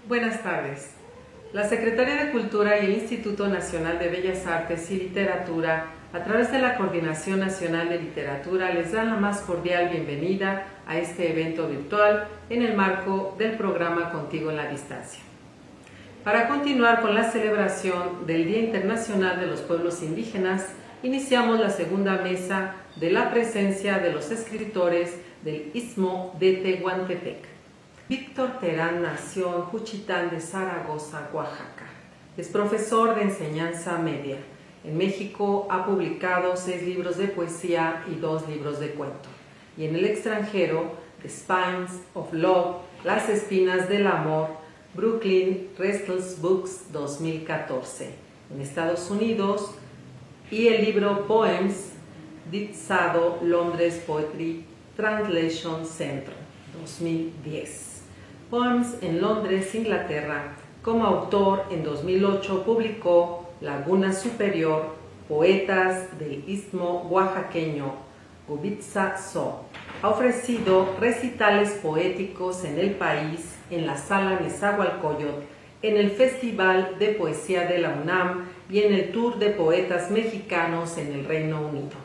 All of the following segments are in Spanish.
Buenas tardes. La Secretaría de Cultura y el Instituto Nacional de Bellas Artes y Literatura, a través de la Coordinación Nacional de Literatura, les dan la más cordial bienvenida a este evento virtual en el marco del programa Contigo en la Distancia. Para continuar con la celebración del Día Internacional de los Pueblos Indígenas, iniciamos la segunda mesa de la presencia de los escritores del Istmo de Tehuantepec. Víctor Terán nació en Juchitán de Zaragoza, Oaxaca. Es profesor de enseñanza media. En México ha publicado 6 libros de poesía y 2 libros de cuento. Y en el extranjero, The Spines of Love, Las Espinas del Amor, Brooklyn Restless Books 2014. En Estados Unidos, y el libro Poems, Ditsado Londres Poetry Translation Center 2010. Poems en Londres, Inglaterra. Como autor, en 2008 publicó Laguna Superior, Poetas del Istmo Oaxaqueño, Gubitsa So. Ha ofrecido recitales poéticos en el país, en la Sala Nezahualcóyotl, en el Festival de Poesía de la UNAM y en el Tour de Poetas Mexicanos en el Reino Unido,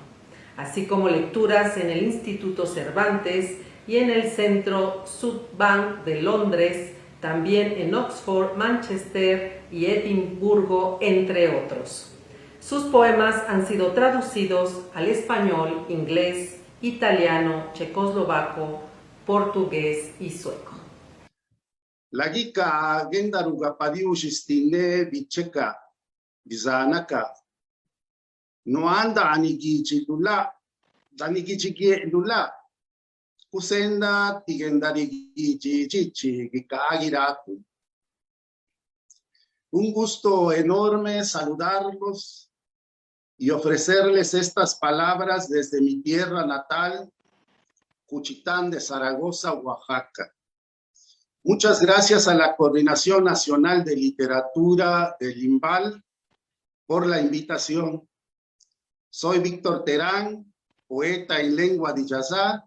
así como lecturas en el Instituto Cervantes y en el Centro Sudbank de Londres, también en Oxford, Manchester y Edimburgo, entre otros. Sus poemas han sido traducidos al español, inglés, italiano, checoslovaco, portugués y sueco. Lagika gendaruga padiushistine bicheka bizanaka no anda anigichi dula danigichi dula kusenda tigendarigichi chichi gikagiratu. Un gusto enorme saludarlos y ofrecerles estas palabras desde mi tierra natal, Juchitán de Zaragoza, Oaxaca. Muchas gracias a la Coordinación Nacional de Literatura del INVAL por la invitación. Soy Víctor Terán, poeta en lengua diyazá.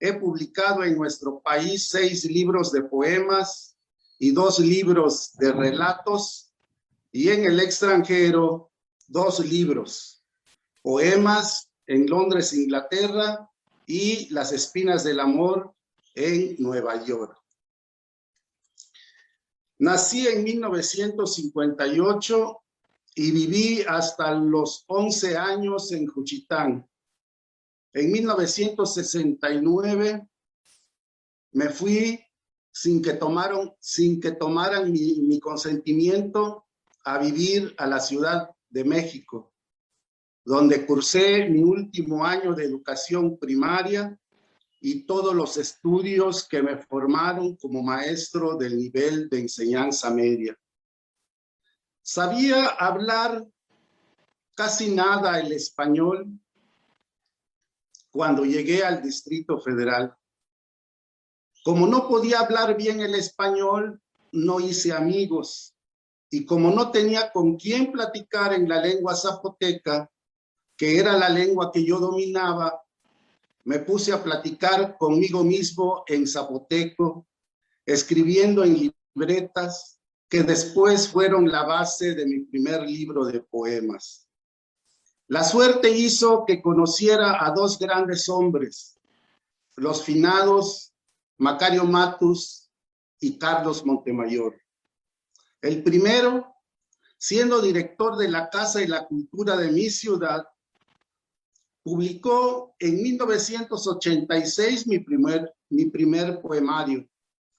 He publicado en nuestro país 6 libros de poemas y 2 libros de relatos, y en el extranjero 2 libros, Poemas en Londres, Inglaterra, y Las Espinas del Amor en Nueva York. Nací en 1958 y viví hasta los 11 años en Juchitán. En 1969 me fui sin que tomaran mi consentimiento a vivir a la Ciudad de México, donde cursé mi último año de educación primaria y todos los estudios que me formaron como maestro del nivel de enseñanza media. Sabía hablar casi nada el español cuando llegué al Distrito Federal. Como no podía hablar bien el español, no hice amigos, y como no tenía con quién platicar en la lengua zapoteca, que era la lengua que yo dominaba, me puse a platicar conmigo mismo en zapoteco, escribiendo en libretas que después fueron la base de mi primer libro de poemas. La suerte hizo que conociera a 2 grandes hombres, los finados Macario Matus y Carlos Montemayor. El primero, siendo director de la Casa de la Cultura de mi ciudad, publicó en 1986 mi primer poemario,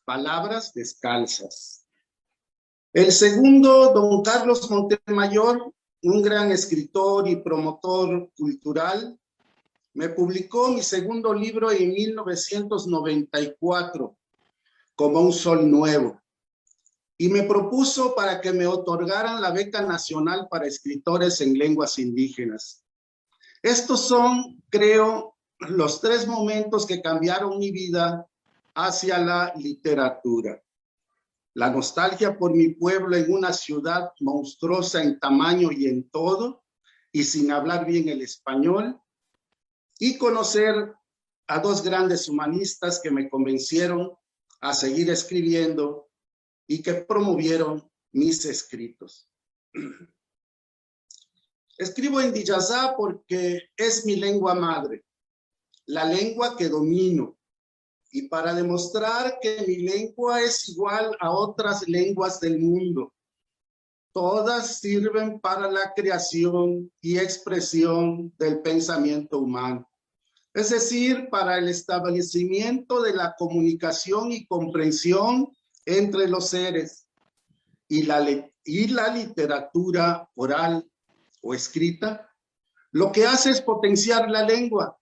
Palabras Descalzas. El segundo, don Carlos Montemayor, un gran escritor y promotor cultural, me publicó mi segundo libro en 1994, Como un sol nuevo, y me propuso para que me otorgaran la Beca Nacional para Escritores en Lenguas Indígenas. Estos son, creo, los 3 momentos que cambiaron mi vida hacia la literatura. La nostalgia por mi pueblo en una ciudad monstruosa en tamaño y en todo, y sin hablar bien el español, y conocer a 2 grandes humanistas que me convencieron a seguir escribiendo, y que promovieron mis escritos. Escribo en Diyazá porque es mi lengua madre, la lengua que domino, y para demostrar que mi lengua es igual a otras lenguas del mundo. Todas sirven para la creación y expresión del pensamiento humano, es decir, para el establecimiento de la comunicación y comprensión entre los seres, y la literatura oral o escrita, lo que hace es potenciar la lengua.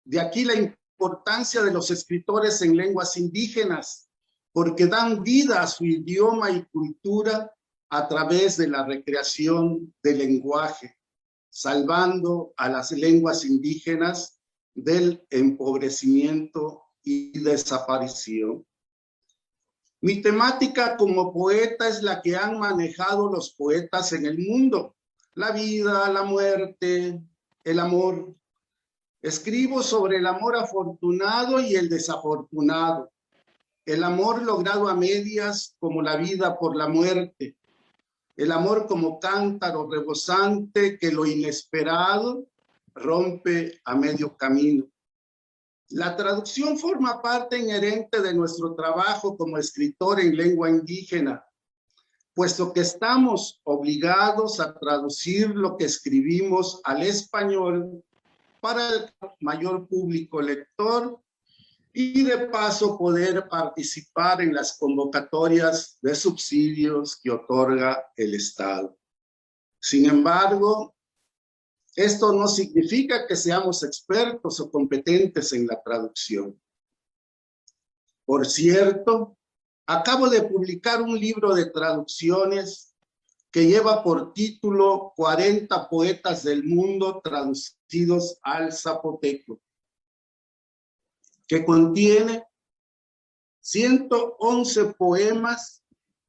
De aquí la importancia de los escritores en lenguas indígenas, porque dan vida a su idioma y cultura a través de la recreación del lenguaje, salvando a las lenguas indígenas del empobrecimiento y desaparición. Mi temática como poeta es la que han manejado los poetas en el mundo: la vida, la muerte, el amor. Escribo sobre el amor afortunado y el desafortunado, el amor logrado a medias como la vida por la muerte, el amor como cántaro rebosante que lo inesperado rompe a medio camino. La traducción forma parte inherente de nuestro trabajo como escritor en lengua indígena, puesto que estamos obligados a traducir lo que escribimos al español para el mayor público lector y de paso poder participar en las convocatorias de subsidios que otorga el Estado. Sin embargo, esto no significa que seamos expertos o competentes en la traducción. Por cierto, acabo de publicar un libro de traducciones que lleva por título 40 poetas del mundo traducidos al zapoteco, que contiene 111 poemas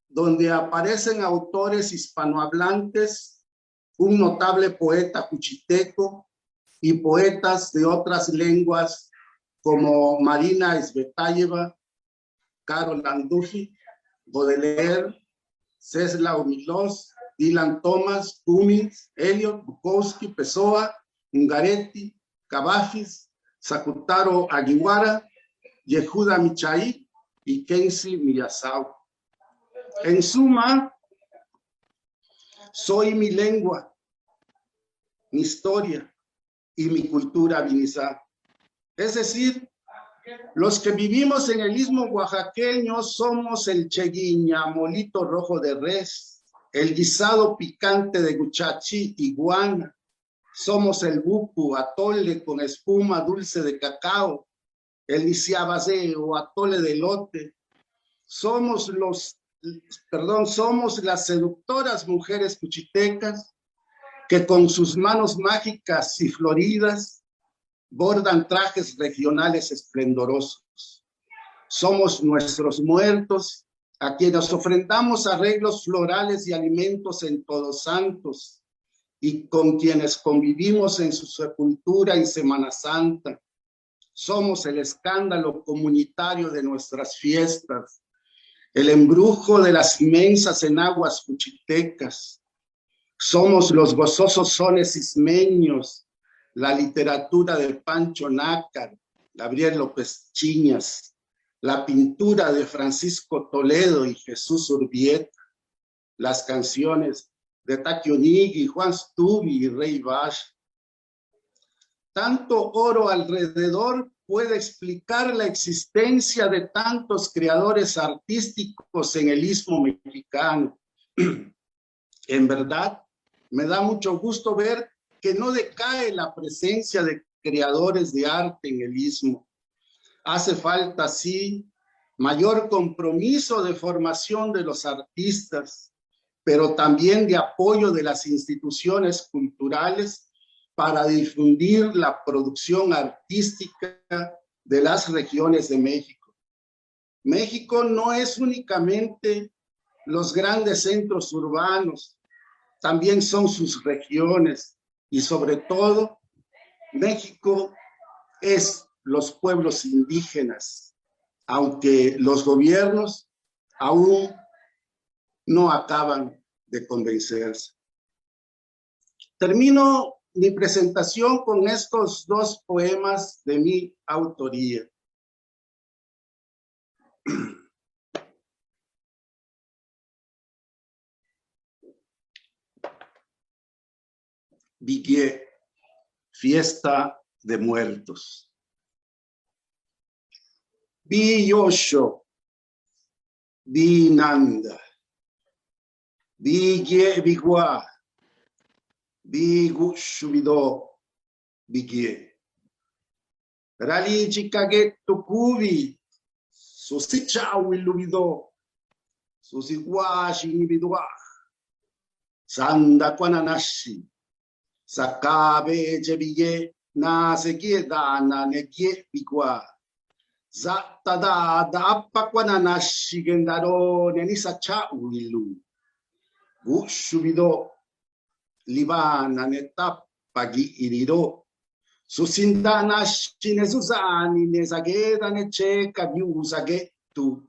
donde aparecen autores hispanohablantes, un notable poeta cuchiteco y poetas de otras lenguas como Marina Tsvetaeva, Karol Anduji, Baudelaire, Czesław Milosz, Dylan Thomas, Cummins, Eliot, Bukowski, Pessoa, Ungaretti, Cavafis, Sakutaro Aguiwara, Yehuda Michai y Kenshi Miyazawa. En suma, soy mi lengua, mi historia y mi cultura vinizá. Es decir, los que vivimos en el istmo oaxaqueño somos el cheguiña, molito rojo de res, el guisado picante de guchachi, iguana. Somos el bucu, atole con espuma dulce de cacao, el isiabasé o atole de elote. Somos las seductoras mujeres cuchitecas que con sus manos mágicas y floridas bordan trajes regionales esplendorosos. Somos nuestros muertos a quienes ofrendamos arreglos florales y alimentos en Todos Santos y con quienes convivimos en su sepultura en Semana Santa. Somos el escándalo comunitario de nuestras fiestas, el embrujo de las inmensas enaguas cuchitecas. Somos los gozosos sones ismeños, la literatura de Pancho Nácar, Gabriel López Chiñas, la pintura de Francisco Toledo y Jesús Urbieta, las canciones de Takio Nigui, Juan Stubi y Rey Bash. Tanto oro alrededor puede explicar la existencia de tantos creadores artísticos en el istmo mexicano. En verdad, me da mucho gusto ver que no decae la presencia de creadores de arte en el istmo. Hace falta, sí, mayor compromiso de formación de los artistas, pero también de apoyo de las instituciones culturales para difundir la producción artística de las regiones de México. México no es únicamente los grandes centros urbanos, también son sus regiones y sobre todo México es los pueblos indígenas, aunque los gobiernos aún no acaban de convencerse. Termino mi presentación con estos dos poemas de mi autoría. Vigié, fiesta de muertos. Vi Yosho, vi Nanda, vi Vigua, vi Gushubido, Vigié. Rali Chikageto Kubi, Sosichau Ilubido, Sosiwashi Nibidua, Sanda Kwananashi, Sakabe Jebige, Nase Giedana Negie Vigua. Zatada da appa kwananashi gendaro nenisa cha uilu. Gushubido libana netappa gi iriro. Susindana shine Susani ne sageda ne cheka biusa getu.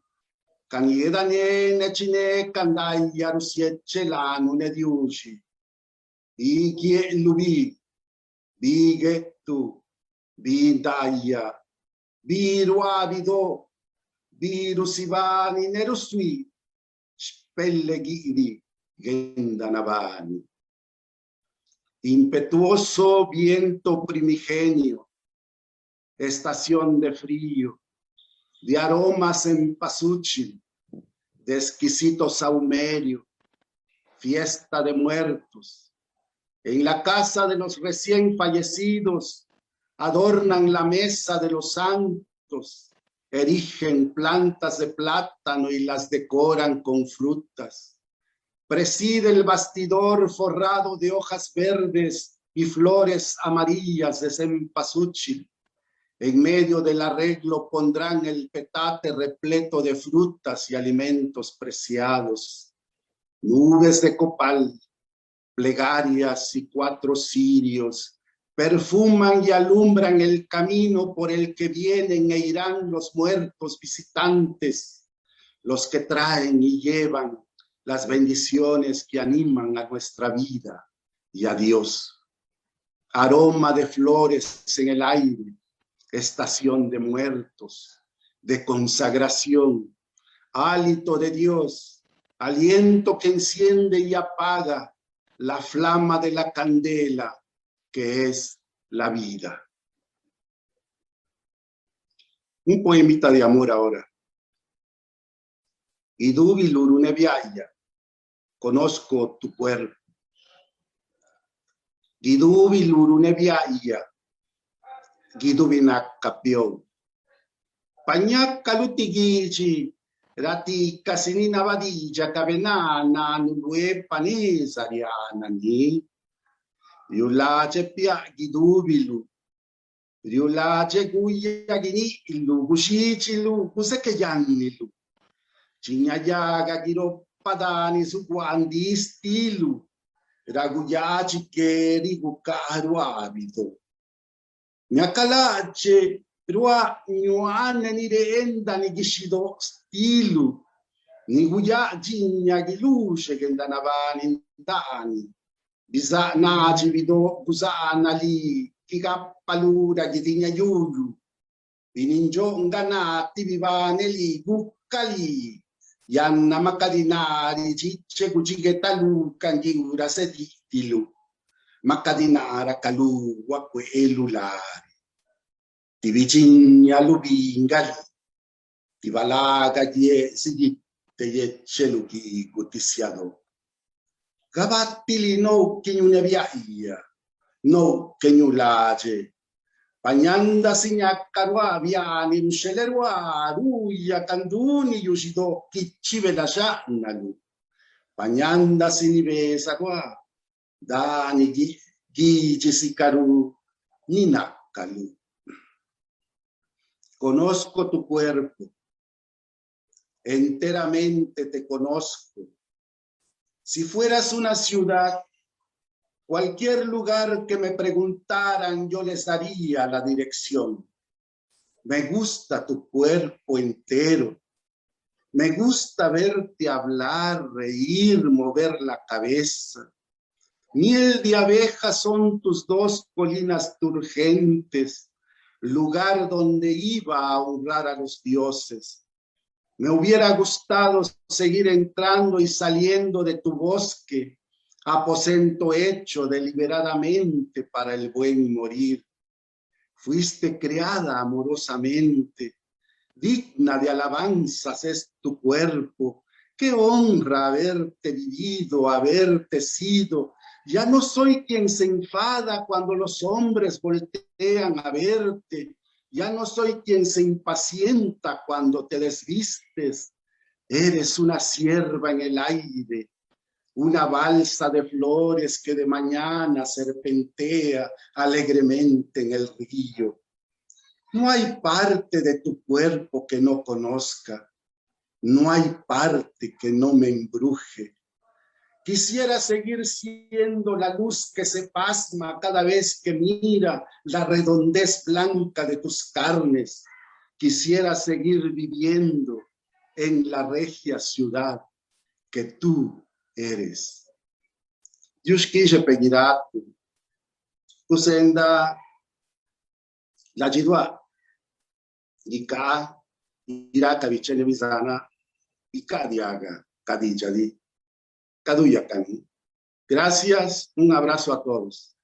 Kanieda ne chine kandaya rusieche lanu ne diushi. Igie lubi, bigetu, bindaya. Biru avido, biru sivani nerusui, spelle ghiri, gendanavani. Impetuoso viento primigenio, estación de frío, de aromas en pasuchil, de exquisito saumerio, fiesta de muertos. En la casa de los recién fallecidos, adornan la mesa de los santos, erigen plantas de plátano y las decoran con frutas. Preside el bastidor forrado de hojas verdes y flores amarillas de cempasúchil. En medio del arreglo pondrán el petate repleto de frutas y alimentos preciados. Nubes de copal, plegarias y 4 cirios perfuman y alumbran el camino por el que vienen e irán los muertos visitantes, los que traen y llevan las bendiciones que animan a nuestra vida y a Dios. Aroma de flores en el aire, estación de muertos, de consagración, hálito de Dios, aliento que enciende y apaga la flama de la candela, que es la vida. Un poemita de amor ahora. Idubi lurune viaya, conozco tu cuerpo. Idubi lurune viaya, gidubi nakapyo. Pañaca lutigici, rati casinina vadija, cavenana, nulue panisa riana ni. Riulace piaghi dubilu, riulace guyagini illu, gusicilu, guseke yannilu. Cignayaga giro padani su guandi stilu, raguyaci che rigucaru abito. Miacalace, rua nuane ni reenda ni giscido stilu, ni guya gignaghi luce che ndanavani dani. Bisa naci vido busana li kikapalura gitinya yulu bininjo nganati vivane li bukkali yanna makadinari cicce kucigeta luka ngiura seditilu makadinara kalu wakwe elulari ti vicigna lubingali ti valaga die sigitte yeccelu ki gutisiado. Gabattili no che non ne viaia, no che non lace. Pagnanda signaccarua viani, mscelerua, ruia, canduni, yusido, chi ci veda sciannalu. Pagnanda sinivesa qua, dani, chi ci si caru, ninaccalu. Conozco tu cuerpo, enteramente te conozco. Si fueras una ciudad, cualquier lugar que me preguntaran, yo les daría la dirección. Me gusta tu cuerpo entero. Me gusta verte hablar, reír, mover la cabeza. Miel de abejas son tus dos colinas turgentes, lugar donde iba a honrar a los dioses. Me hubiera gustado seguir entrando y saliendo de tu bosque, aposento hecho deliberadamente para el buen morir. Fuiste creada amorosamente, digna de alabanzas es tu cuerpo. Qué honra haberte vivido, haberte sido. Ya no soy quien se enfada cuando los hombres voltean a verte. Ya no soy quien se impacienta cuando te desvistes. Eres una cierva en el aire, una balsa de flores que de mañana serpentea alegremente en el río. No hay parte de tu cuerpo que no conozca, no hay parte que no me embruje. Quisiera seguir siendo la luz que se pasma cada vez que mira la redondez blanca de tus carnes. Quisiera seguir viviendo en la regia ciudad que tú eres. Yushkishe Pegiratu, Usenda la Jidwa, Ika, Iraka Vichene Vizana, Ika Diaga, Kadijali, Kaduyakani. Gracias, un abrazo a todos.